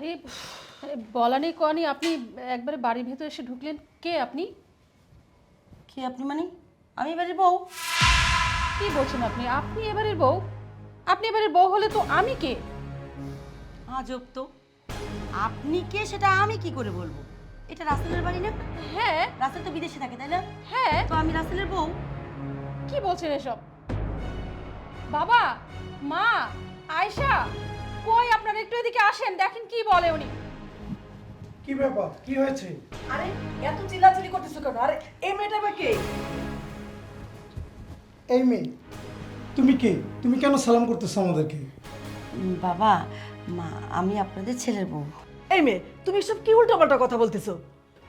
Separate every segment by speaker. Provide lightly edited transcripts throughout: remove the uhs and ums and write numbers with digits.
Speaker 1: আরে বলা নেই কনি আপনি একবারে বাড়ির ভেতর এসে ঢুকলেন। কে আপনি?
Speaker 2: কি আপনি মানে? আমি বাড়ির বউ।
Speaker 1: কি বলছেন আপনি? আপনি এবারের বউ? আপনি এবারের বউ হলে তো আমি কে?
Speaker 2: আজব তো, আপনি কে সেটা আমি কি করে বলবো? এটা রাসেলের বাড়ি না?
Speaker 1: হ্যাঁ
Speaker 2: রাসেল তো বিদেশে থাকে, তাই না?
Speaker 1: হ্যাঁ।
Speaker 2: তো আমি রাসেলের বউ।
Speaker 1: কি বলছেন এসব? বাবা, মা, আয়শা, কই আপনারা একটু এদিকে আসেন, দেখেন কি বলে উনি।
Speaker 3: কি ব্যাপার, কি হয়েছে?
Speaker 4: আরে এত চিল্লাচিল্লি করতেছো কেন? আরে এই মেয়েটা বা কে?
Speaker 3: এই মেয়ে, তুমি কে? তুমি কেন সালাম করতেছো আমাদেরকে?
Speaker 2: বাবা, মা, আমি আপনাদের ছেলের বউ।
Speaker 4: এই মেয়ে, তুমি সব কি উল্টোপাল্টা কথা বলতেছো?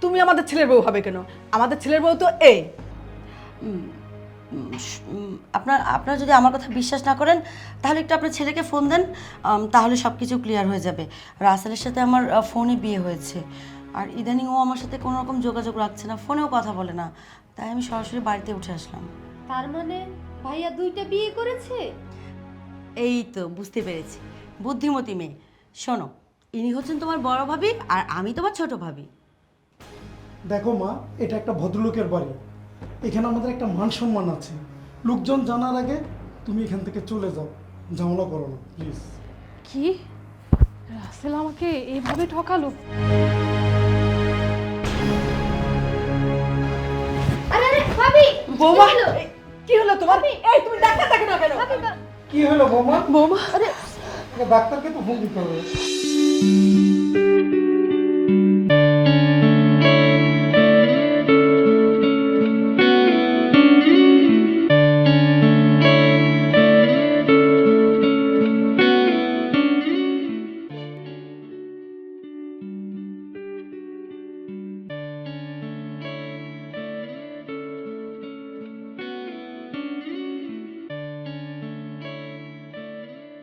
Speaker 4: তুমি আমাদের ছেলের বউ হবে কেন? আমাদের ছেলের বউ তো এই।
Speaker 2: আপনারা যদি আমার কথা বিশ্বাস না করেন তাহলে একটু আপনার ছেলেকে ফোন দেন, তাহলে সব কিছু ক্লিয়ার হয়ে যাবে। রাসেলের সাথে আমার ফোনে বিয়ে হয়েছে, আর ইদানিং ও আমার সাথে কোনো রকম যোগাযোগ রাখছে না, ফোনেও কথা বলে না, তাই আমি সরাসরি বাড়িতে উঠে আসলাম।
Speaker 5: তার মানে ভাইয়া দুইটা বিয়ে করেছে?
Speaker 2: এই তো বুঝতে পেরেছি, বুদ্ধিমতী মেয়ে। শোনো, ইনি হচ্ছেন তোমার বড় ভাবি আর আমি তোমার ছোট ভাবি।
Speaker 3: দেখো মা, এটা একটা ভদ্রলোকের বাড়ি, এখানে আমাদের একটা মান সম্মান আছে। লোকজন জানার আগে তুমি এখান থেকে চলে যাও, ঝামেলা করো না প্লিজ।
Speaker 1: কি? রাসেল আমাকে এইভাবে ঠকালো?
Speaker 5: আরে আরে ভাবি,
Speaker 4: বৌমা,
Speaker 5: কি হলো?
Speaker 4: কি হলো তোমার? এই তুমি ডাক্তার দেখো না কেন?
Speaker 3: কি হলো বৌমা?
Speaker 1: বৌমা, আরে
Speaker 3: ডাক্তারকে তো ফোন দিতে হবে।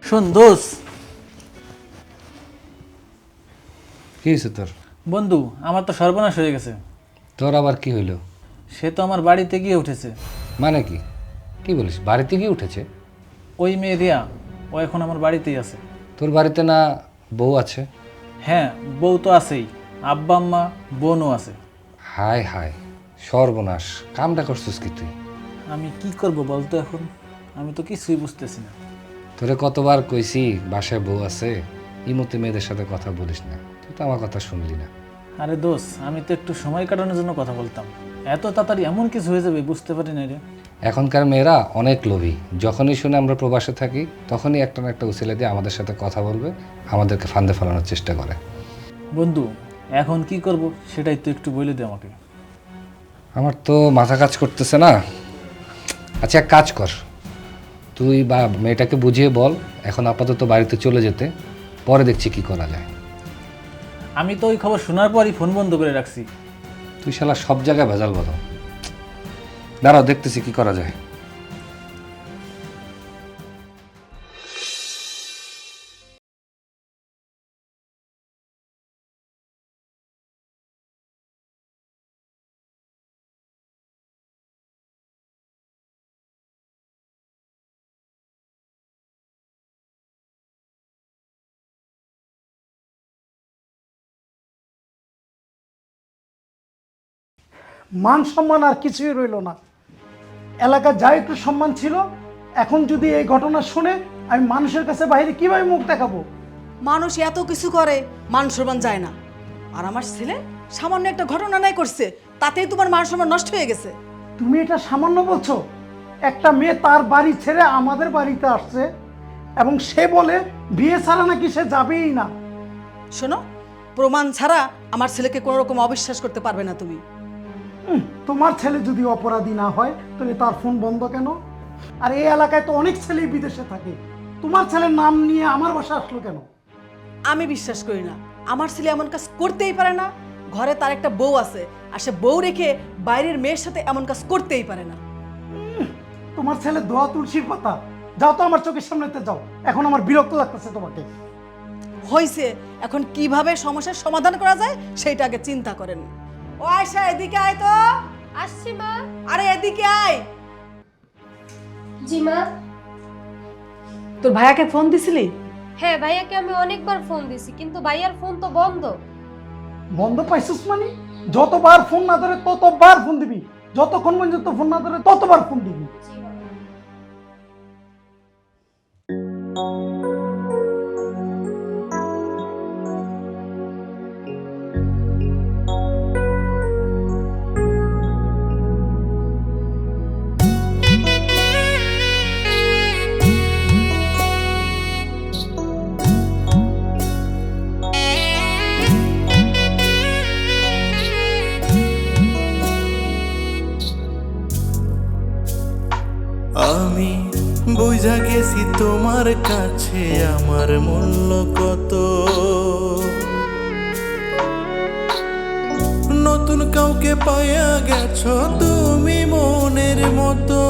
Speaker 6: শোন দোষ,
Speaker 7: কি হয়েছে তোর?
Speaker 6: বন্ধু আমার তো সর্বনাশ হয়ে গেছে।
Speaker 7: তোর আবার কি হইলো?
Speaker 6: সে তো আমার বাড়িতে গিয়ে উঠেছে।
Speaker 7: মানে কি? কি বলিস? বাড়িতে গিয়ে উঠেছে?
Speaker 6: ওই মেয়ে রিয়া, ও এখন আমার বাড়িতেই আছে।
Speaker 7: তোর বাড়িতে না বউ আছে?
Speaker 6: হ্যাঁ, বউ তো আছেই, আব্বা আম্মা বোনও আছে।
Speaker 7: হায় হায়, সর্বনাশ! কামটা করছিস কি তুই?
Speaker 6: আমি কি করব বলতো এখন? আমি তো কিছুই বুঝতেছি না।
Speaker 7: তোরে কতবার কইছি বাসায় বউ আছে, ইমতে মেয়েদের সাথে কথা বলিস না, তুই তো আমার কথা শুনলি না।
Speaker 6: আরে দোষ, আমি তো একটু সময় কাটানোর জন্য কথা বলতাম, এত তাড়াতাড়ি এমন কিছু হয়ে যাবে বুঝতে পারি না রে।
Speaker 7: এখনকার মেয়েরা অনেক লোভী, যখনই শুনে আমরা প্রবাসে থাকি তখনই একটা না একটা উছিলা দিয়ে আমাদের সাথে কথা বলবে, আমাদেরকে ফান্দে ফেলানোর চেষ্টা করে।
Speaker 6: বন্ধু, এখন কি করব সেটাই তো একটু বলে দে আমাকে।
Speaker 7: আমার তো মাথা কাজ করতেছে না। আচ্ছা, এক কাজ কর, তুই বা মেয়েটাকে বুঝিয়ে বল এখন আপাতত বাড়িতে চলে যেতে, পরে দেখছি কি করা যায়।
Speaker 6: আমি তো ওই খবর শোনার পরই ফোন বন্ধ করে রাখছি।
Speaker 7: তুই শালা সব জায়গায় ভেজাল বলো। দাঁড়াও, দেখতেছি কি করা যায়।
Speaker 3: মান সম্মান আর কিছুই রইলো না, এলাকা যা একটু সম্মান ছিল, এখন যদি এই ঘটনা শুনে আমি মানুষের কাছে বাইরে কিভাবে মুখ দেখাবো?
Speaker 4: মানুষ এত কিছু করে, মান সম্মান যায় না। আর আমার ছেলে সামান্য একটা ঘটনা নাই করছে, তাতেই তোমার মান সম্মান নষ্ট হয়ে গেছে।
Speaker 3: তুমি এটা সামান্য বলছো? একটা মেয়ে তার বাড়ি ছেড়ে আমাদের বাড়িতে আসছে এবং সে বলে বিয়ে ছাড়া নাকি সে যাবেই না।
Speaker 4: শোনো, প্রমাণ ছাড়া আমার ছেলেকে কোনো রকম অবিশ্বাস করতে পারবে না তুমি।
Speaker 3: তোমার ছেলে যদি অপরাধী না হয় তাহলে তার ফোন বন্ধ কেন? আর এই এলাকায় তো অনেক ছেলেই বিদেশে থাকে, তোমার ছেলের নাম নিয়ে আমার বাসা আসলো কেন?
Speaker 4: আমি বিশ্বাস করি না, আমার ছেলে এমন কাজ করতেই পারে না। ঘরে তার একটা বউ আছে, আর সে বউ রেখে বাইরের মেয়ের সাথে এমন কাজ করতেই পারে না।
Speaker 3: তোমার ছেলে দোয়া তুলসীর পাতা। যাও তো আমার চোখের সামনেতে যাও, এখন আমার বিরক্ত লাগতেছে তোমাকে।
Speaker 4: হয়েছে, এখন কিভাবে সমস্যার সমাধান করা যায় সেইটা আগে চিন্তা করেন। ও আয়শা, এদিকে আয় তো।
Speaker 5: আসছি মা।
Speaker 4: আরে এদিকে আয়।
Speaker 5: জি মা।
Speaker 4: তোর ভাইয়াকে ফোন দিছিলি?
Speaker 5: হ্যাঁ ভাইয়াকে আমি অনেকবার ফোন দিছি কিন্তু ভাইয়ার ফোন তো বন্ধ।
Speaker 3: বন্ধ পাইছিস মানে? যতবার ফোন না ধরে ততবার ফোন দিবি, যতক্ষণ পর্যন্ত ফোন না ধরে ততবার ফোন দিবি।
Speaker 8: আমি বুঝা গেছি তোমার কাছে আমার মূল্য কত, নতুন কাউকে পাইয়া গেছো তুমি মনের মতো।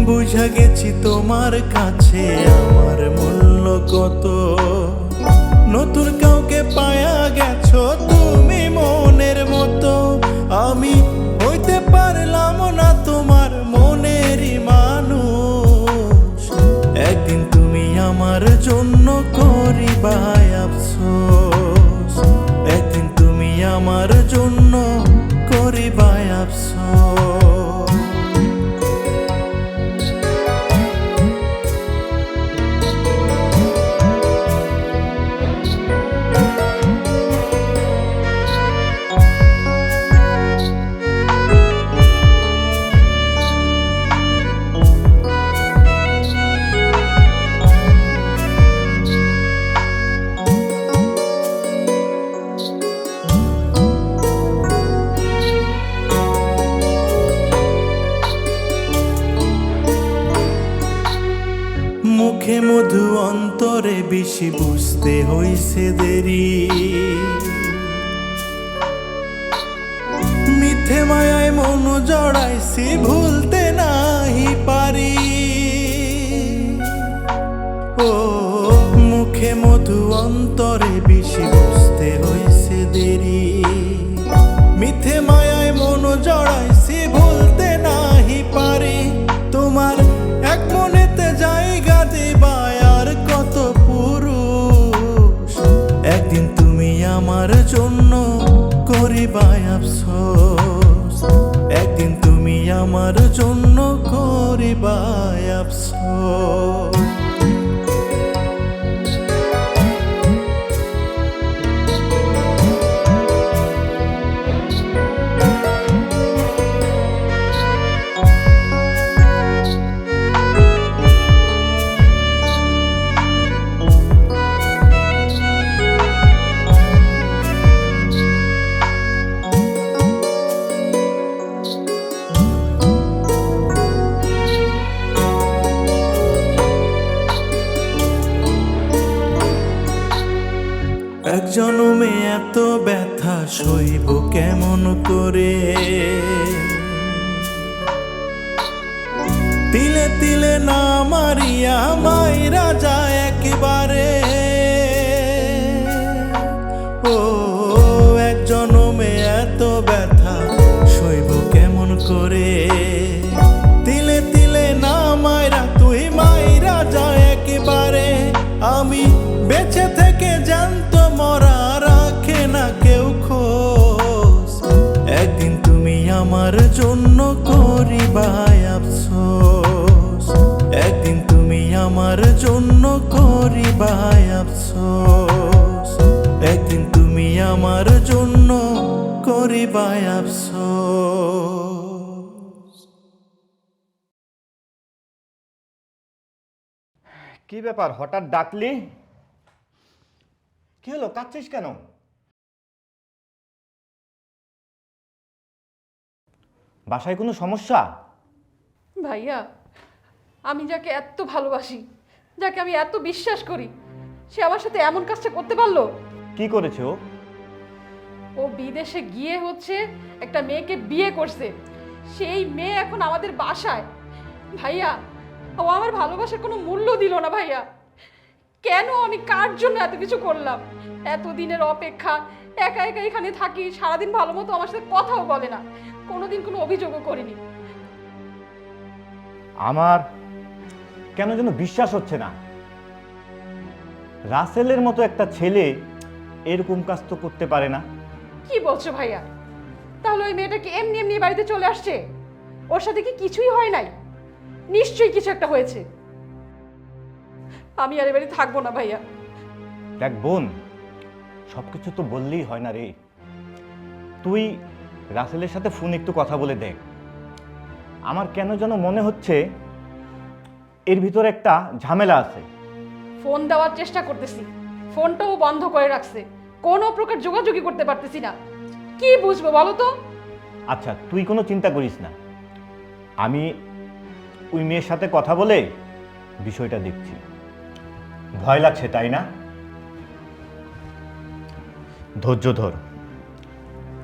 Speaker 8: বুঝা গেছি তোমার কাছে আমার মূল্য কত, নতুন কাউকে পাইয়া গেছো তুমি মনের মতো। আমি হইতে পারলাম না তোমার মনেরই মানুষ, একদিন তুমি আমার জন্য করিবা আফসোস, একদিন তুমি আমার জন্য করিবা আফসোস। মুখে মধু অন্তরে বেশি বুঝতে হইছে দেরি, মিথ্যে মায়ায় মন জড়াইছি ভুলতে নাহি পারি। ও মুখে মধু অন্তরে বেশি বুঝতে হইছে দেরি, মিথ্যে মায়ায় মন জড়াইছি ভুলতে নাহি পারি। তোমার এক মনেতে জায়গা দিবা আর কত পুরুষ, একদিন তুমি আমার জন্য করিবা আফসোস, একদিন তুমি আমার জন্য করিবা আফসোস। এক জনমে এত ব্যথা সইব কেমন করে, তিলে তিলে না মারিয়া মাইরা যায় একবারে। ও এক জনমে এত ব্যথা সইব কেমন করে, তিলে তিলে না মাইরা তুই মাইরা যায় একবারে। আমি বেঁচে থেকে জ্যান্ত মরা রাখে না কেউ খোঁজ, একদিন তুমি আমার জন্য করিবা আফসোস, একদিন তুমি আমার জন্য করিবা আফসোস, একদিন তুমি আমার জন্য করিবা আফসোস।
Speaker 9: কি ব্যাপার, হঠাৎ ডাকলি? কি হলো, কাঁদছিস কেন? বাসায় কোনো সমস্যা?
Speaker 1: ভাইয়া, আমি যাকে এত ভালোবাসি, যাকে আমি এত বিশ্বাস করি, সে আমার সাথে এমন কাজটা করতে পারলো?
Speaker 9: কি করেছে ও?
Speaker 1: ও বিদেশে গিয়ে হচ্ছে একটা মেয়েকে বিয়ে করছে, সেই মেয়ে এখন আমাদের বাসায়। ভাইয়া, ও আমার ভালোবাসার কোনো মূল্য দিল না ভাইয়া। কেন আমি কার জন্য এত কিছু করলাম? এতদিনের অপেক্ষা, একা একা এখানে থাকি, সারাদিন ভালো মতো আমার সাথে কথাও বলে না, কোনোদিন কোনো অভিযোগও করিনি।
Speaker 9: আমার কেন যেন বিশ্বাস হচ্ছে না। রাসেলের মতো একটা ছেলে এরকম কাজ তো করতে পারে না।
Speaker 1: কি বলছো ভাইয়া? তাহলে ওই মেয়েটা কি এমনি এমনি বাড়িতে চলে আসছে? ওর সাথে কি কিছুই হয় নাই? নিশ্চয়ই কিছু একটা হয়েছে। আমি আর এ বাড়ি থাকবো না ভাইয়া।
Speaker 9: দেখ বোন, সবকিছু তো বললেই হয় না রে। তুই রাসেলের সাথে ফোন একটু কথা বলে দেখ। আমার কেন যেন মনে হচ্ছে এর ভিতরে একটা ঝামেলা আছে।
Speaker 1: ফোন দেওয়ার চেষ্টা করতেছি, ফোনটাও বন্ধ করে রাখছে, কোনো প্রকার যোগাযোগই করতে পারতেছি না। কি বুঝবো বলো তো?
Speaker 9: আচ্ছা, তুই কোনো চিন্তা করিস না, আমি ওই মেয়ের সাথে কথা বলে বিষয়টা দেখছি। ভয় লাগছে তাই না? ধৈর্য ধর,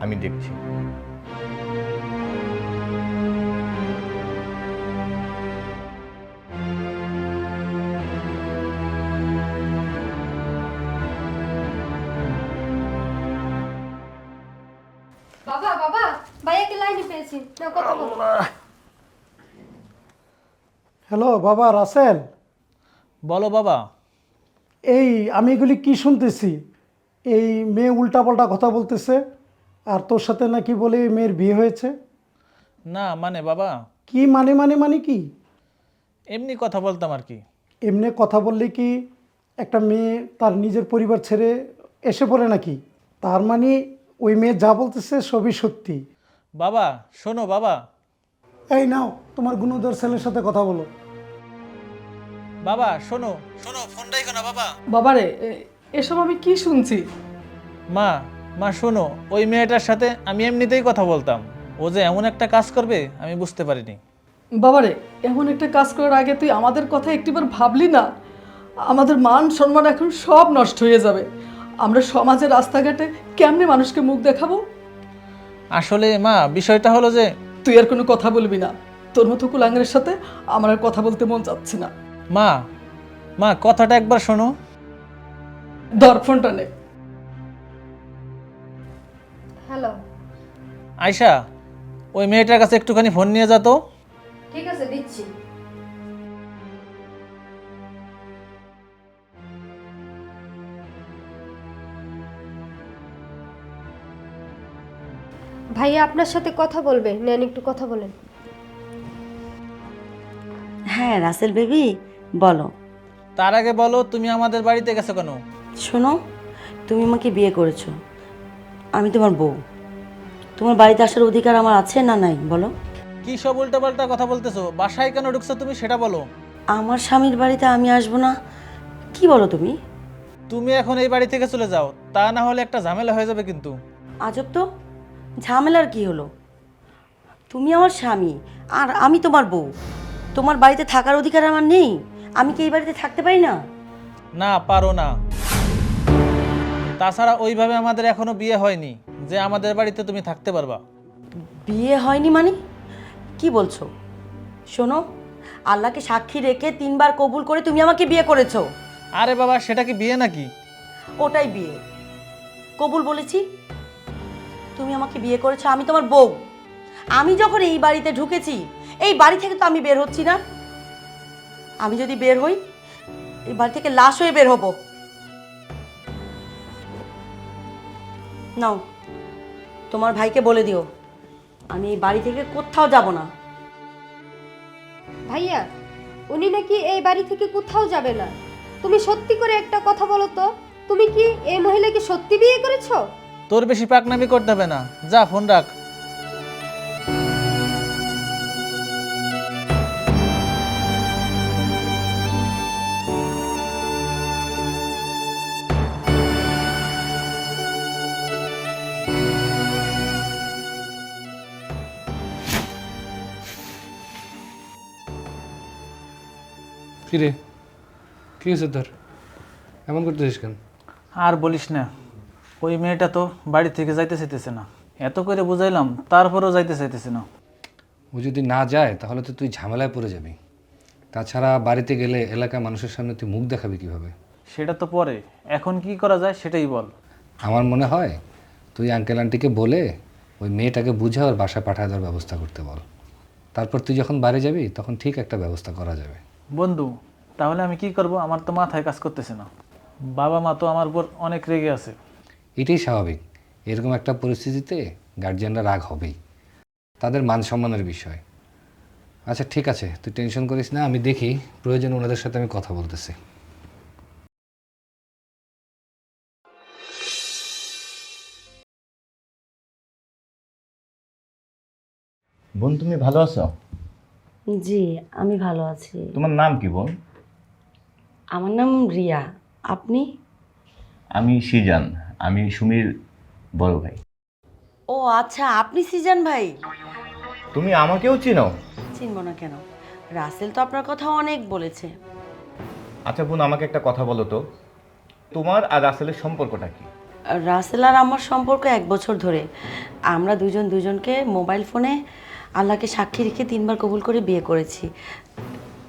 Speaker 9: আমি দেখছি।
Speaker 5: বাবা বাবা ভাইয়াকে লাইনে পেয়েছি, না কথা বলো।
Speaker 3: হ্যালো বাবা রাসেল,
Speaker 6: বলো বাবা।
Speaker 3: এই আমি এগুলি কি শুনতেছি? এই মেয়ে উল্টাপাল্টা কথা বলতেছে, আর তোর সাথে নাকি বলে এই মেয়ের বিয়ে হয়েছে।
Speaker 6: না মানে বাবা,
Speaker 3: কি মানে মানে মানে কি?
Speaker 6: এমনি কথা বলতাম আর কি।
Speaker 3: এমনি কথা বললে কি একটা মেয়ে তার নিজের পরিবার ছেড়ে এসে পড়ে নাকি? তার মানে ওই মেয়ে যা বলতেছে সবই সত্যি।
Speaker 6: বাবা শোনো বাবা।
Speaker 3: এই নাও তোমার গুণধর ছেলের সাথে কথা বলো।
Speaker 6: বাবা শোনো শোনো, ফোন রাখো না বাবা।
Speaker 4: বাবারে এসব আমি কি শুনছি?
Speaker 6: মা মা শোনো, ওই মেয়েটার সাথে আমি এমনিতেই কথা বলতাম। ও যে এমন একটা কাজ করবে আমি বুঝতে পারিনি।
Speaker 4: বাবারে, এমন একটা কাজ করার আগে তুই আমাদের কথা একটিবার ভাবলি না? আমাদের মান সম্মান এখন সব নষ্ট হয়ে যাবে। আমরা সমাজে রাস্তাঘাটে কেমনে মানুষকে মুখ দেখাবো?
Speaker 6: আসলে মা বিষয়টা হলো যে,
Speaker 4: তুই আর কোনো কথা বলবি না। তোর মতো কুলাঙ্গের সাথে আমার আর কথা বলতে মন চাচ্ছে না।
Speaker 6: মা মা কথাটা একবার শোনো।
Speaker 4: ধর ফোনটা নে।
Speaker 5: হ্যালো,
Speaker 6: আয়শা, ওই মেয়েটার কাছে একটুখানি ফোন নিয়ে যা তো।
Speaker 5: ঠিক আছে দিচ্ছি। ভাইয়া আপনার সাথে কথা বলবে, নেন একটু কথা বলেন।
Speaker 2: হ্যাঁ রাসেল বেবি, বলো।
Speaker 6: তার আগে বলো, তুমি আমাদের বাড়িতে গেছো কেন?
Speaker 2: শোনো, তুমি আমাকে বিয়ে করেছো, আমি তোমার বউ। তোমার বাড়িতে আসার অধিকার আমার আছে না নাই বলো?
Speaker 6: কি সব উল্টাপাল্টা কথা বলতেছো? বাসায় কেন ঢুকছো তুমি সেটা বলো।
Speaker 2: আমার স্বামীর বাড়িতে আমি আসবো না? কি বলো তুমি?
Speaker 6: তুমি এখন এই বাড়ি থেকে চলে যাও, তা না হলে একটা ঝামেলা হয়ে যাবে কিন্তু।
Speaker 2: আজব তো, ঝামেলার কি হলো? তুমি আমার স্বামী আর আমি তোমার বউ। তোমার বাড়িতে থাকার অধিকার আমার নেই? আমি কি এই বাড়িতে থাকতে পারি না?
Speaker 6: না পারো না। তাছাড়া ওইভাবে আমাদের এখনো বিয়ে হয়নি যে আমাদের বাড়িতে তুমি থাকতে পারবা।
Speaker 2: বিয়ে হয়নি মানে কি বলছো? শোনো, আল্লাহকে সাক্ষী রেখে 3 বার কবুল করে তুমি আমাকে বিয়ে করেছো।
Speaker 6: আরে বাবা, সেটা কি বিয়ে নাকি?
Speaker 2: ওটাই বিয়ে। কবুল বলেছি। তুমি আমাকে বিয়ে করেছো, আমি তোমার বউ। আমি যখন এই বাড়িতে ঢুকেছি, এই বাড়ি থেকে তো আমি বের হচ্ছি না। আমি যদি বের হই, এই বাড়ি থেকে লাশ হয়ে বের হব। নাও, তোমার ভাইকে বলে দিও আমি এই বাড়ি থেকে কোথাও যাব না।
Speaker 5: ভাইয়া, উনি নাকি এই বাড়ি থেকে কোথাও যাবে না। তুমি সত্যি করে একটা কথা বলো তো, তুমি কি এই মহিলাকে সত্যি বিয়ে করেছো?
Speaker 6: তোর বেশি পাকনামি করতে হবে না, যা ফোন রাখ।
Speaker 7: কিরে, কি হয়েছে তোর? এমন করতেছিস কেন?
Speaker 6: আর বলিস না, ওই মেয়েটা তো বাড়ি থেকে যাইতে চাইতেছে না। এত করে বুঝাইলাম, তারপরেও যাইতে চাইতেছে না।
Speaker 7: ও যদি না যায় তাহলে তো তুই ঝামেলায় পড়ে যাবি। তাছাড়া বাড়িতে গেলে এলাকার মানুষের সামনে তুই মুখ দেখাবি কিভাবে?
Speaker 6: সেটা তো পরে, এখন কি করা যায় সেটাই বল।
Speaker 7: আমার মনে হয় তুই আঙ্কেল আন্টিকে বলে ওই মেয়েটাকে বুঝে ওর বাসায় পাঠায় দেওয়ার ব্যবস্থা করতে বল। তারপর তুই যখন বাড়ি যাবি তখন ঠিক একটা ব্যবস্থা করা যাবে।
Speaker 6: বন্ধু, তাহলে আমি কি করব? আমার তো মাথায় কাজ করতেছে না। বাবা মা তো আমার উপর অনেক রেগে আছে।
Speaker 7: এটাই স্বাভাবিক। এরকম একটা পরিস্থিতিতে গার্জিয়ানরা রাগ হবেই, তাদের মান সম্মানের বিষয়। আচ্ছা ঠিক আছে, তুই টেনশন করিস না, আমি দেখি প্রয়োজন ওনাদের সাথে আমি কথা বলতেছি।
Speaker 9: বোন, তুমি ভালো আছো?
Speaker 2: জি, আমি ভালো আছি।
Speaker 9: তোমার নাম কি বোন?
Speaker 2: আমার নাম রিয়া। আপনি?
Speaker 9: আমি সিজান, আমি সুমির বড় ভাই।
Speaker 2: ও আচ্ছা, আপনি সিজান ভাই।
Speaker 9: তুমি আমাকেও চিনো?
Speaker 2: চিনব না কেন? রাসেল তো আপনার কথা অনেক বলেছে।
Speaker 9: আচ্ছা বোন, আমাকে একটা কথা বলো তো, তোমার আর রাসেলের সম্পর্কটা কি?
Speaker 2: রাসেল আর আমার সম্পর্ক 1 বছর ধরে। আমরা দুজন দুজনকে মোবাইল ফোনে আল্লাহকে সাক্ষী রেখে 3বার কবুল করে বিয়ে করেছি।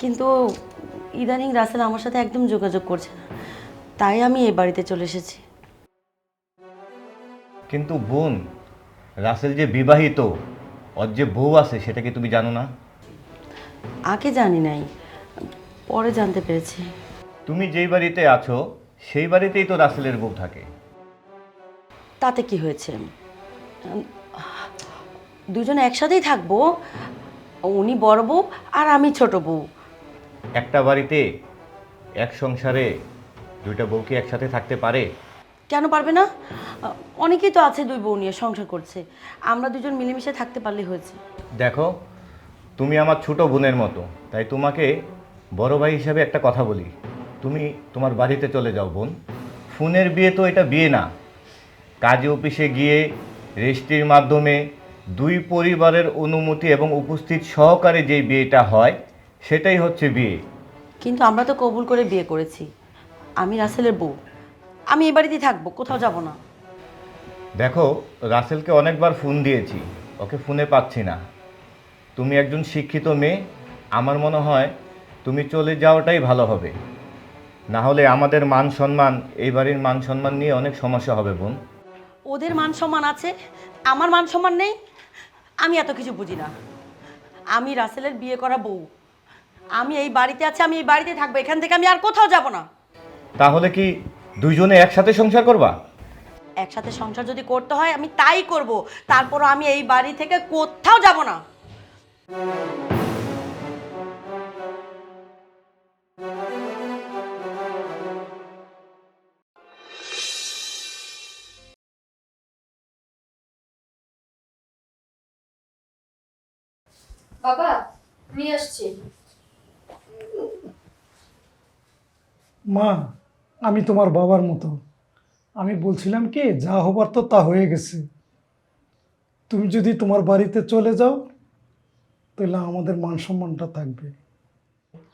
Speaker 2: কিন্তু ইদানিং রাসেল আমার সাথে একদম যোগাযোগ করছে না, তাই আমি এই বাড়িতে চলে এসেছি।
Speaker 9: কিন্তু বোন, রাসেল যে বিবাহিত, ওর যে বউ আছে, সেটা কি তুমি জানো না?
Speaker 2: আগে জানি নাই, পরে জানতে পেরেছি।
Speaker 9: তুমি যেই বাড়িতে আছো সেই বাড়িতেই তো রাসেলের বউ থাকে।
Speaker 2: তাতে কি হয়েছে? দুজন একসাথেই থাকবো, উনি বড় বউ আর আমি ছোট বউ।
Speaker 9: একটা বাড়িতে এক সংসারে দুইটা বউ কি একসাথে থাকতে পারে?
Speaker 2: কেন পারবে না? অনেকেই তো আছে 2 বউ নিয়ে সংসার করছে, আমরা দুজন মিলেমিশে থাকতে পারলেই হয়েছে।
Speaker 9: দেখো, তুমি আমার ছোট বোনের মতো, তাই তোমাকে বড় ভাই হিসাবে একটা কথা বলি, তুমি তোমার বাড়িতে চলে যাও বোন। ফোনের বিয়ে তো এটা বিয়ে না। কাজে অফিসে গিয়ে রেজিস্ট্রির মাধ্যমে 2 পরিবারের অনুমতি এবং উপস্থিত সহকারে যেই বিয়েটা হয় সেটাই হচ্ছে বিয়ে।
Speaker 2: কিন্তু আমরা তো কবুল করে বিয়ে করেছি, আমি রাসেলের বউ, আমি এই বাড়িতেই থাকবো, কোথাও যাব না।
Speaker 9: দেখো, রাসেলকে অনেকবার ফোন দিয়েছি, ওকে ফোনে পাচ্ছি না। তুমি একজন শিক্ষিত মেয়ে, আমার মনে হয় তুমি চলে যাওয়াটাই ভালো হবে। না হলে আমাদের মান সম্মান, এই বাড়ির মান সম্মান নিয়ে অনেক সমস্যা হবে বোন।
Speaker 2: ওদের মান সম্মান আছে, আমার মান সম্মান নেই? আমি এত কিছু বুঝি না। আমি রাসেলের বিয়ে করা বউ, আমি এই বাড়িতে আছি, আমি এই বাড়িতে থাকবো, এখান থেকে আমি আর কোথাও যাব না।
Speaker 9: তাহলে কি দুইজনে একসাথে সংসার করবা?
Speaker 2: একসাথে সংসার যদি করতে হয় আমি তাই করব, তারপরও আমি এই বাড়ি থেকে কোথাও যাব না।
Speaker 5: বাবা, নিয়ে আসছি।
Speaker 3: মা, আমি তোমার বাবার মতো। আমি বলছিলাম কি, যা হবার তো তা হয়ে গেছে। তুমি যদি তোমার বাড়িতে চলে যাও তাহলে আমাদের মান সম্মানটা থাকবে।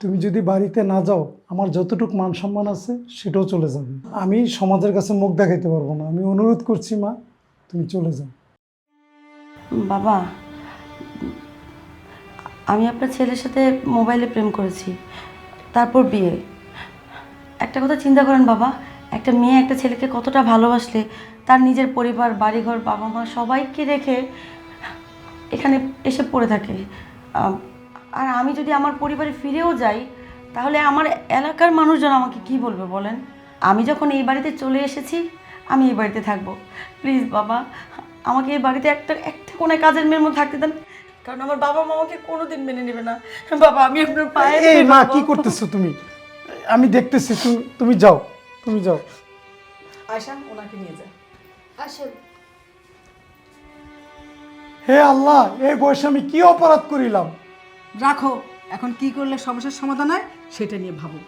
Speaker 3: তুমি যদি বাড়িতে না যাও, আমার যতটুকু মান সম্মান আছে সেটাও চলে যাবে। আমি সমাজের কাছে মুখ দেখাইতে পারবো না। আমি অনুরোধ করছি মা, তুমি চলে যাও।
Speaker 2: বাবা, আমি আপনার ছেলের সাথে মোবাইলে প্রেম করেছি, তারপর বিয়ে। একটা কথা চিন্তা করেন বাবা, একটা মেয়ে একটা ছেলেকে কতটা ভালোবাসলে তার নিজের পরিবার, বাড়িঘর, বাবা মা সবাইকে রেখে এখানে এসে পড়ে থাকে। আর আমি যদি আমার পরিবারে ফিরেও যাই, তাহলে আমার এলাকার মানুষজন আমাকে কি বলবে বলেন? আমি যখন এই বাড়িতে চলে এসেছি, আমি এই বাড়িতে থাকবো। প্লিজ বাবা, আমাকে এই বাড়িতে একটা একটা কোনো কাজের মেয়ের মধ্যে থাকতে দেন, কারণ আমার বাবা মা আমাকে কোনোদিন মেনে নেবে না। বাবা, আমি আপনার পায়ে
Speaker 3: এই
Speaker 2: ধরি
Speaker 3: মা,
Speaker 2: বাবা।
Speaker 3: কি করতেছো তুমি? আমি দেখতেছি, তুমি যাও, তুমি যাও।
Speaker 4: আয়শা, ওনাকে নিয়ে যায়।
Speaker 5: আসেন।
Speaker 3: হে আল্লাহ, এই বয়সে আমি কি অপরাধ করিলাম?
Speaker 4: রাখো, এখন কি করলে সমস্যার সমাধান হয় সেটা নিয়ে ভাবো।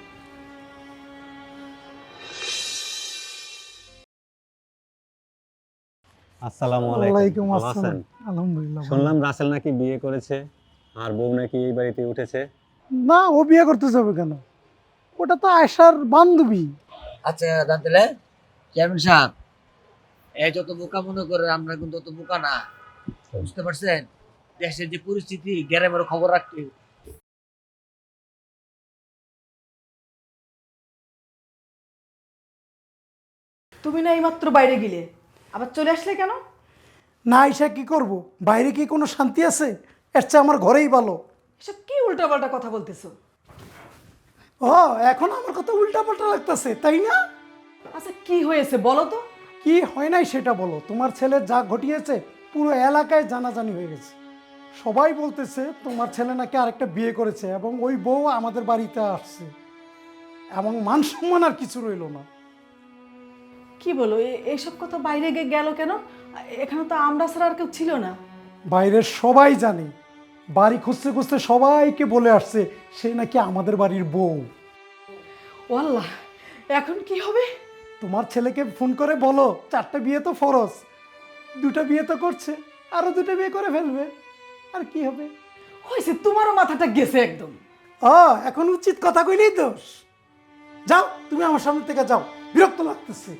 Speaker 10: আসসালামু
Speaker 3: ওয়ালাইকুম
Speaker 10: আলাইকুম, ভালো
Speaker 3: আসসালাম।
Speaker 10: আছেন?
Speaker 3: আলহামদুলিল্লাহ ভালো।
Speaker 10: শুনলাম রাসেল নাকি বিয়ে করেছে আর বউ নাকি এই বাড়িতে উঠেছে।
Speaker 3: না, ও বিয়ে করতে যাবে কেন? ওটা তো আয়শার বান্ধবী।
Speaker 11: আচ্ছা তাহলে চেয়ারম্যান সাহেব, এই যত বোকা মনে করে আমরা কিন্তু অত বোকা না, বুঝতে পারছেন? দেশের যে পরিস্থিতি, গ্রামের খবর রাখতে।
Speaker 4: তুমি না এইমাত্র বাইরে গেলে, আবার চলে আসলে কেন?
Speaker 3: না আয়শা, কি করব? বাইরে কি কোনো শান্তি আছে? এর চেয়ে আমার ঘরেই ভালো।
Speaker 4: এসব কি উল্টাপাল্টা কথা বলতেছো?
Speaker 3: ও এখন আমার কথা উল্টাপাল্টা লাগতেছে তাই না?
Speaker 4: আচ্ছা কি হয়েছে বলো তো?
Speaker 3: কি হয় নাই সেটা বলো। তোমার ছেলে যা ঘটিয়েছে পুরো এলাকায় জানাজানি হয়ে গেছে। সবাই বলতেছে তোমার ছেলে নাকি আরেকটা বিয়ে করেছে এবং ওই বউ আমাদের বাড়িতে আসছে, এবং মান সম্মান আর কিছু রইলো না।
Speaker 4: কি বলো, এইসব কথা বাইরে গেল কেন? এখানে তো আমরা ছাড়া আর কেউ ছিল না।
Speaker 3: বাইরের সবাই জানে, বাড়ি খুঁজতে খুঁজতে সবাইকে বলে আসছে সে নাকি আমাদের বাড়ির বউ।
Speaker 4: ও আল্লাহ, এখন কি হবে?
Speaker 3: তোমার ছেলেকে ফোন করে বলো 4টা বিয়ে তো ফরজ, 2টা বিয়ে তো করছে, আরো 2টা বিয়ে করে ফেলবে, আর কি হবে?
Speaker 4: হয়েছে, তোমারও মাথাটা গেছে একদম।
Speaker 3: এখন উচিত কথা কইলেই দোষ। যাও তুমি আমার সামনে থেকে যাও, বিরক্ত লাগতেছে।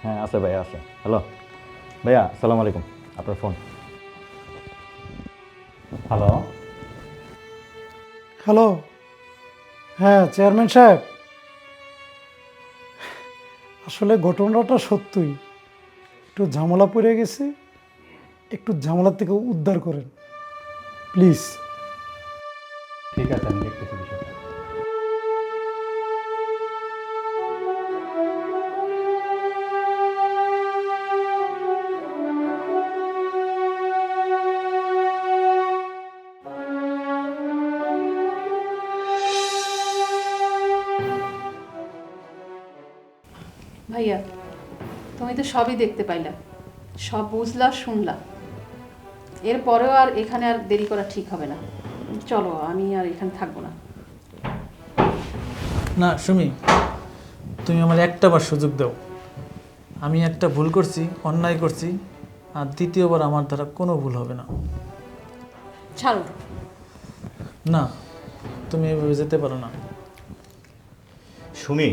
Speaker 9: হ্যাঁ আছে ভাইয়া, আছে। হ্যালো ভাইয়া, আসসালামু আলাইকুম। আপনার ফোন। হ্যালো।
Speaker 3: হ্যালো, হ্যাঁ চেয়ারম্যান সাহেব, আসলে ঘটনাটা সত্যই একটু ঝামেলা পড়ে গেছে, একটু ঝামেলা থেকে উদ্ধার করেন প্লিজ।
Speaker 10: ঠিক আছে, আমি দেখতেছি বিষয়টা।
Speaker 1: ভাইয়া, তুমি তো সবই দেখতে পাইলা, সব বুঝলা শুনলা, এরপরেও আর এখানে আর দেরি করা ঠিক হবে না। চলো, আমি আর এখানে থাকবো না।
Speaker 6: না সুমি, তুমি আমার একটাবার সুযোগ দাও। আমি একটা ভুল করছি, অন্যায় করছি, আর দ্বিতীয়বার আমার দ্বারা কোনো ভুল হবে না।
Speaker 1: ছাড়ো।
Speaker 6: না, তুমি এভাবে যেতে পারো না।
Speaker 9: সুমি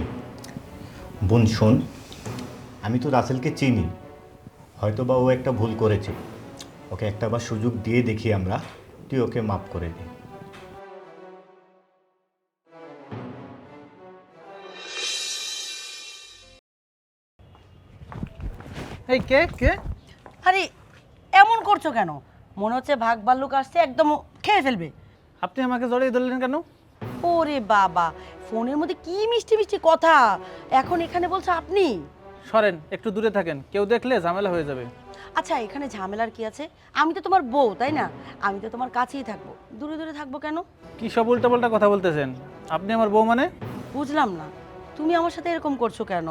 Speaker 9: বোন শোন, আমি তো রাসেলকে চিনি, হয়তো বা ও একটা ভুল করেছে, ওকে একটাবার সুযোগ দিয়ে দেখি আমরা, তুই ওকে মাফ করে দে।
Speaker 6: এই কে কে?
Speaker 2: আরে এমন করছো কেন? মনে হচ্ছে ভাগ ভাল্লুক আসছে, একদম খেয়ে ফেলবে।
Speaker 6: আপনি আমাকে জড়িয়ে ধরলেন কেন?
Speaker 2: ওরে বাবা, ফোনের মধ্যে কি মিষ্টি মিষ্টি কথা, এখন এখানে বলছো আপনি?
Speaker 6: সরেন, একটু দূরে থাকেন, কেউ দেখলে ঝামেলা হয়ে যাবে।
Speaker 2: আচ্ছা এখানে ঝামেলার কি আছে? আমি তো তোমার বউ, তাই না? আমি তো তোমার কাছেই থাকবো, দূরে দূরে থাকবো কেন?
Speaker 6: কি সব উল্টাপাল্টা কথা বলতেছেন? আপনি আমার বউ মানে?
Speaker 2: বুঝলাম না, তুমি আমার সাথে এরকম করছো কেন?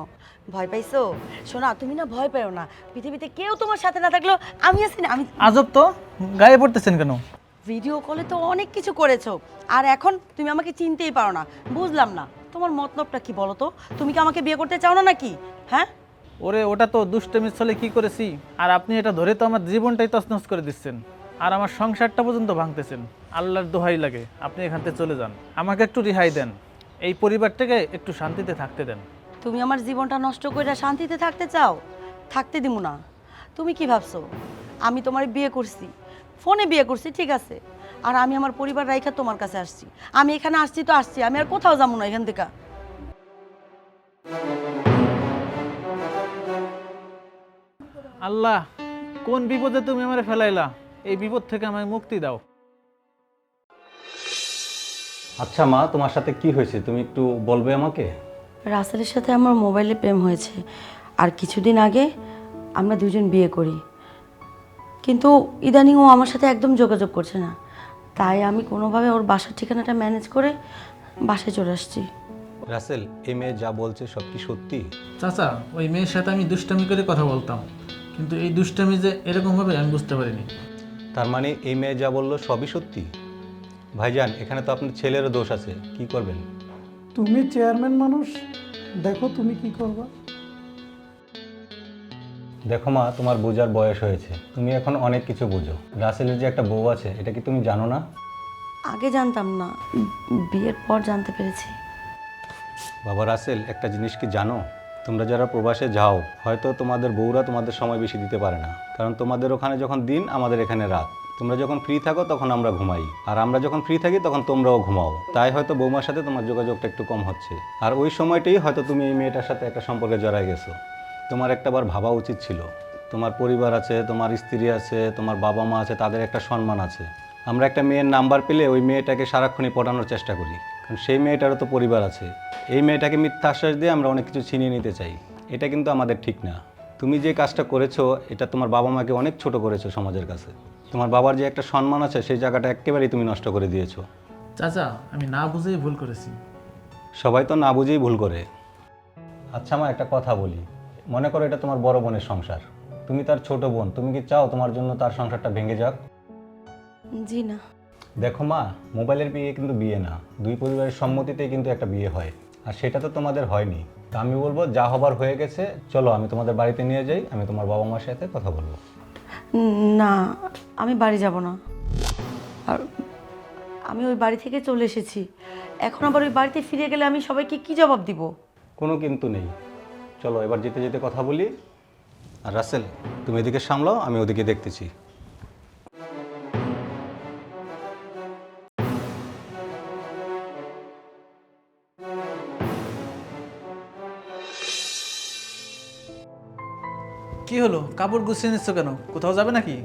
Speaker 2: ভয় পাইছো? শোনা, তুমি না ভয় পেও না, পৃথিবীতে কেউ তোমার সাথে না থাকলেও আমি আছি না। আমি
Speaker 6: আজব তো, গায়ে পড়তেছেন কেন?
Speaker 2: ভিডিও কলে তো অনেক কিছু করেছো, আর এখন তুমি আমাকে চিনতেই পারো না। বুঝলাম না তোমার মতলবটা কি বলো তো? তুমি কি আমাকে বিয়ে করতে চাও না নাকি? হ্যাঁ,
Speaker 6: ওরে ওটা তো দুষ্টমির ছলে কি করেছি, আর আপনি এটা ধরে তো আমার জীবনটাই তছনছ করে দিচ্ছেন, আর আমার সংসারটা পর্যন্ত ভাঙতেছেন। আল্লাহর দোহাই লাগে, আপনি এখান থেকে চলে যান, আমাকে একটু রেহাই দেন, এই পরিবারটাকে একটু শান্তিতে থাকতে দেন।
Speaker 2: তুমি আমার জীবনটা নষ্ট করে শান্তিতে থাকতে চাও? থাকতে দিব না। তুমি কি ভাবছো আমি তোমার বিয়ে করছি? ফোনে বিয়ে করছি ঠিক আছে, আর আমি আমার পরিবার রাইখা তোমার কাছে আসছি। আমি এখানে আসছি তো আসছি, আমি আর কোথাও যাবো না এখান থেকে।
Speaker 6: আল্লাহ, কোন বিপদে তুমি আমারে ফেলাইলা, এই বিপদ থেকে আমায় মুক্তি দাও।
Speaker 10: আচ্ছা মা, তোমার সাথে কি হয়েছে তুমি একটু বলবে আমাকে?
Speaker 2: রাসেলের সাথে আমার মোবাইলে প্রেম হয়েছে, আর কিছুদিন আগে আমরা দুজন বিয়ে করি, কিন্তু ইদানিং ও আমার সাথে একদম যোগাযোগ করছে না, তাই আমি কোনোভাবে ওর বাসার ঠিকানাটা ম্যানেজ করে বাসায় চলে আসছি।
Speaker 10: রাসেল, এই মেয়ে যা বলছে সব কি সত্যি?
Speaker 6: চাচা, ওই মেয়ের সাথে আমি দুষ্টামি করে কথা বলতাম, কিন্তু এই দুষ্টামি যে এরকম হবে আমি বুঝতে পারিনি।
Speaker 10: তার মানে এই মেয়ে যা বললো সবই সত্যি? ভাইজান, এখানে তো আপনার ছেলেরও দোষ আছে, কি করবেন?
Speaker 3: তুমি চেয়ারম্যান মানুষ, দেখো তুমি কি করবা।
Speaker 10: দেখো মা, তোমার বোঝার বয়স হয়েছে, তুমি এখন অনেক কিছু বুঝো। রাসেলের যে একটা বউ আছে এটা কি তুমি জানো না?
Speaker 2: আগে জানতাম না, বিয়ের পর জানতে পেরেছি।
Speaker 10: বাবা রাসেল, একটা জিনিস কি জানো? তোমরা যারা প্রবাসে যাও হয়তো তোমাদের বউরা তোমাদের সময় বেশি দিতে পারে না, কারণ তোমাদের ওখানে যখন দিন আমাদের এখানে রাত। তোমরা যখন ফ্রি থাকো তখন আমরা ঘুমাই, আর আমরা যখন ফ্রি থাকি তখন তোমরাও ঘুমাও। তাই হয়তো বৌমার সাথে তোমার যোগাযোগটা একটু কম হচ্ছে। আর ওই সময়টাই হয়তো তুমি এই মেয়েটার সাথে একটা সম্পর্কে জড়ায় গেছো। তোমার একটাবার ভাবা উচিত ছিল, তোমার পরিবার আছে, তোমার স্ত্রী আছে, তোমার বাবা মা আছে, তাদের একটা সম্মান আছে। আমরা একটা মেয়ের নাম্বার পেলে ওই মেয়েটাকে সারাক্ষণই পটানোর চেষ্টা করি, কারণ সেই মেয়েটারও তো পরিবার আছে। এই মেয়েটাকে মিথ্যা আশ্বাস দিয়ে আমরা অনেক কিছু ছিনিয়ে নিতে চাই, এটা কিন্তু আমাদের ঠিক না। তুমি যে কাজটা করেছো এটা তোমার বাবা মাকে অনেক ছোট করেছো সমাজের কাছে। তোমার বাবার যে একটা সম্মান আছে সেই জায়গাটা একেবারেই তুমি নষ্ট করে দিয়েছো।
Speaker 6: চাচা, আমি না বুঝেই ভুল করেছি।
Speaker 10: সবাই তো না বুঝেই ভুল করে। আচ্ছা মা, একটা কথা বলি, মনে করো এটা তোমার বড় বোনের সংসার, তুমি তার ছোট বোন, তুমি কি চাও তোমার জন্য তার সংসারটা ভেঙে যাক?
Speaker 2: জি না।
Speaker 10: দেখো মা, মোবাইলের বিয়ে কিন্তু বিয়ে না, দুই পরিবারের সম্মতিতেই কিন্তু একটা বিয়ে হয়, আর সেটা তো তোমাদের হয়নি। তা আমি বলবো যা হবার হয়ে গেছে, চলো আমি তোমাদের বাড়িতে নিয়ে যাই, আমি তোমার বাবা মার সাথে কথা বলবো।
Speaker 2: না, আমি বাড়ি যাব না। আর আমি ওই বাড়ি থেকে চলে এসেছি, এখন আবার ওই বাড়িতে ফিরে গেলে আমি সবাইকে কি জবাব দিব?
Speaker 10: কোনো কিন্তু নেই, চলো এবার যেতে যেতে কথা বলি। আর রাসেল, তুমি এদিকে সামলাও, আমি ওদিকে দেখতেছি।
Speaker 6: কি হলো, কাপড় গুছিয়ে নিচ্ছ কেন? কোথাও যাবে নাকি?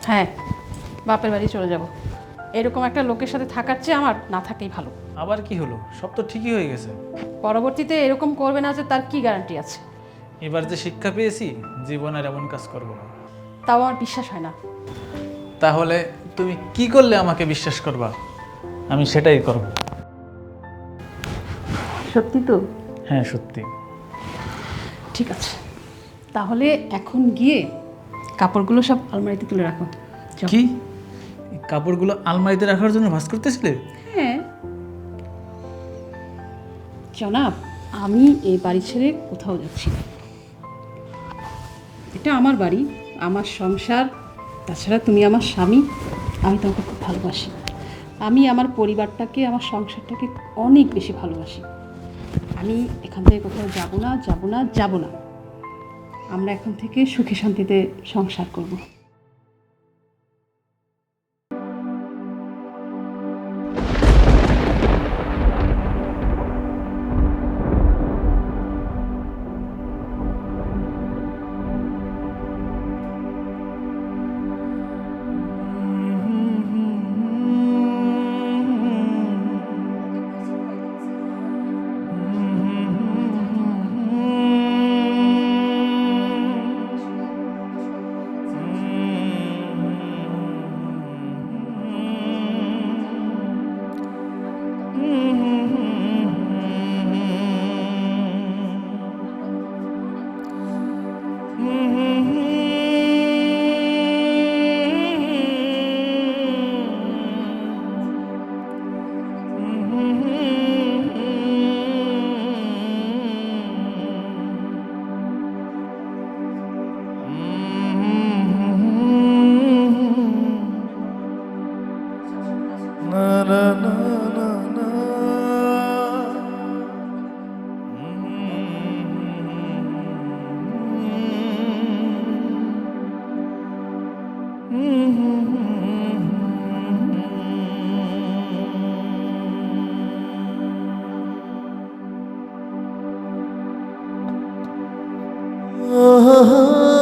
Speaker 1: হ্যাঁ, বাপের বাড়ি চলে যাব। এরকম একটা লোকের সাথে থাকার চেয়ে আমার না থাকাই ভালো।
Speaker 6: আবার কি হলো? সব তো ঠিকই হয়ে গেছে।
Speaker 1: পরবর্তীতে এরকম করবে না যে তার কি গ্যারান্টি আছে?
Speaker 6: এবার যে শিক্ষা পেয়েছি, জীবন আর এমন কাজ করবো না।
Speaker 1: তাও আমার বিশ্বাস হয় না।
Speaker 6: তাহলে তুমি কি করলে আমাকে বিশ্বাস করবা? আমি সেটাই করব।
Speaker 1: সত্যি তো?
Speaker 6: হ্যাঁ, সত্যি।
Speaker 1: ঠিক আছে, তাহলে এখন গিয়ে কাপড়গুলো সব আলমারিতে তুলে রাখো। যাও।
Speaker 6: কি, এই কাপড়গুলো আলমারিতে রাখার জন্য ভাঁজ করতেছিলে?
Speaker 1: হ্যাঁ জনাব, আমি এই বাড়ি ছেড়ে কোথাও যাচ্ছি না। এটা আমার বাড়ি, আমার সংসার। তাছাড়া তুমি আমার স্বামী, আমি তোমাকে খুব ভালোবাসি। আমি আমার পরিবারটাকে, আমার সংসারটাকে অনেক বেশি ভালোবাসি। আমি এখান থেকে কোথাও যাব না, যাব না, যাব না। আমরা এখন থেকে সুখে শান্তিতে সংসার করব।
Speaker 8: oh